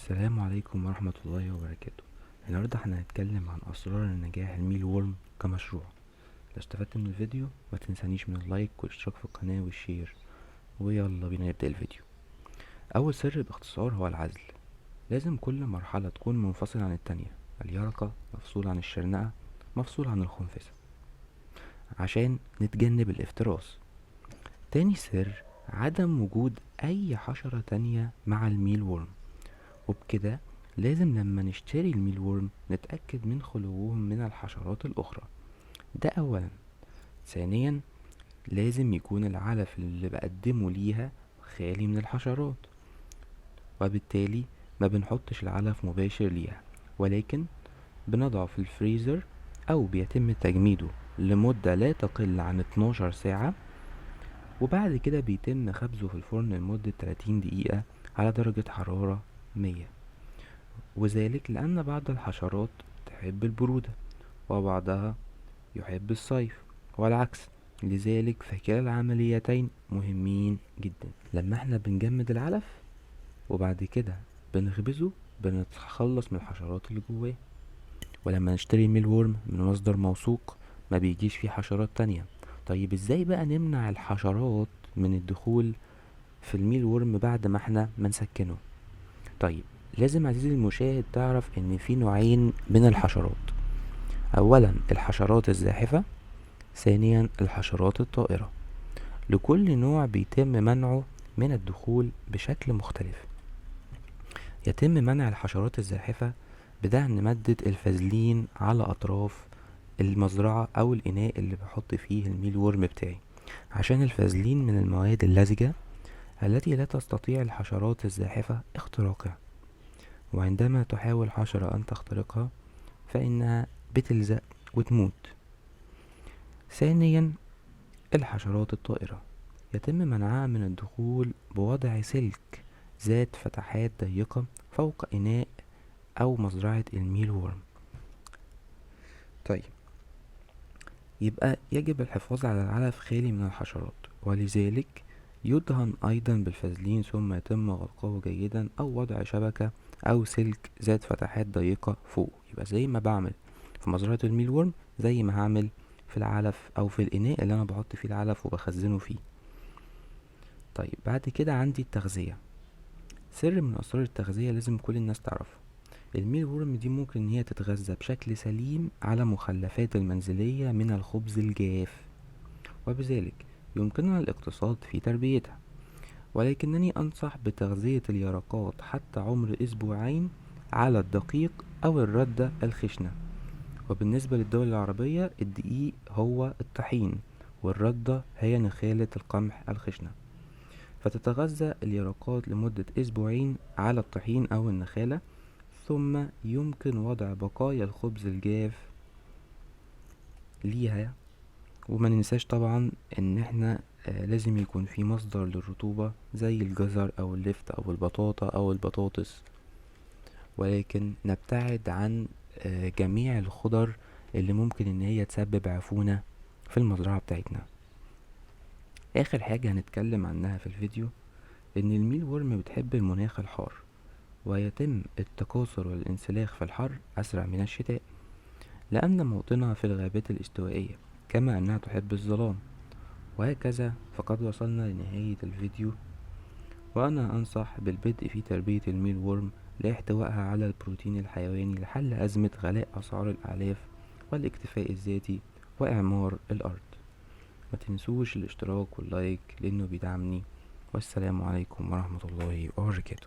السلام عليكم ورحمة الله وبركاته. النهاردة احنا هنتكلم عن أسرار النجاح الميل وورم كمشروع. لو استفدت من الفيديو ما تنسانيش من اللايك والاشتراك في القناة والشير، ويلا بينا نبدأ الفيديو. أول سر باختصار هو العزل. لازم كل مرحلة تكون منفصلة عن التانية، اليرقة مفصول عن الشرنقة مفصول عن الخنفسة، عشان نتجنب الافتراس. تاني سر عدم وجود أي حشرة تانية مع الميل وورم، وبكده لازم لما نشتري الميل وورم نتأكد من خلوهم من الحشرات الأخرى. ده أولا. ثانيا لازم يكون العلف اللي بقدمه ليها خالي من الحشرات، وبالتالي ما بنحطش العلف مباشر ليها، ولكن بنضعه في الفريزر أو بيتم تجميده لمدة لا تقل عن 12 ساعة، وبعد كده بيتم خبزه في الفرن لمدة 30 دقيقة على درجة حرارة 100. وذلك لأن بعض الحشرات تحب البرودة وبعضها يحب الصيف والعكس، لذلك فكلا العمليتين مهمين جدا. لما احنا بنجمد العلف وبعد كده بنخبزه بنتخلص من الحشرات اللي جواه. ولما نشتري ميل وورم من مصدر موثوق ما بيجيش فيه حشرات تانية. طيب ازاي بقى نمنع الحشرات من الدخول في الميل وورم بعد ما احنا منسكنه؟ طيب لازم عزيزي المشاهد تعرف ان في نوعين من الحشرات. اولا الحشرات الزاحفة، ثانيا الحشرات الطائرة. لكل نوع بيتم منعه من الدخول بشكل مختلف. يتم منع الحشرات الزاحفة بدهن مادة الفازلين على اطراف المزرعة او الاناء اللي بحط فيه الميل وورم بتاعي، عشان الفازلين من المواد اللزجة التي لا تستطيع الحشرات الزاحفة اختراقها، وعندما تحاول حشرة أن تخترقها فإنها بتلزق وتموت. ثانيا الحشرات الطائرة يتم منعها من الدخول بوضع سلك ذات فتحات ضيقة فوق إناء أو مزرعة الميل وورم. طيب يبقى يجب الحفاظ على العلف خالي من الحشرات، ولذلك يدهن أيضا بالفازلين ثم يتم غلقه جيدا أو وضع شبكة أو سلك ذات فتحات ضيقة فوق. يبقى زي ما بعمل في مزرعة الميل وورم زي ما هعمل في العلف أو في الإناء اللي أنا بحط فيه العلف وبخزنه فيه. طيب بعد كده عندي التغذية. سر من أسرار التغذية لازم كل الناس تعرفه. الميل وورم دي ممكن ان هي تتغذى بشكل سليم على مخلفات المنزلية من الخبز الجاف، وبذلك يمكننا الاقتصاد في تربيتها. ولكنني أنصح بتغذية اليرقات حتى عمر أسبوعين على الدقيق أو الردة الخشنة. وبالنسبة للدول العربية الدقيق هو الطحين، والردة هي نخالة القمح الخشنة. فتتغذى اليرقات لمدة أسبوعين على الطحين أو النخالة، ثم يمكن وضع بقايا الخبز الجاف ليها. وما ننساش طبعا ان احنا لازم يكون في مصدر للرطوبة زي الجزر او اللفت او البطاطا او البطاطس، ولكن نبتعد عن جميع الخضر اللي ممكن ان هي تسبب عفونة في المزرعة بتاعتنا. اخر حاجة هنتكلم عنها في الفيديو ان الميل ورم بتحب المناخ الحار، ويتم التكاثر والانسلاخ في الحر اسرع من الشتاء لأن موطنها في الغابات الاستوائية، كما أنها تحب الظلام. وهكذا فقد وصلنا لنهاية الفيديو، وأنا أنصح بالبدء في تربية الميل وورم لاحتوائها على البروتين الحيواني لحل أزمة غلاء أسعار الأعلاف والاكتفاء الذاتي وإعمار الأرض. ما تنسوش الاشتراك واللايك لأنه بيدعمني. والسلام عليكم ورحمة الله وبركاته.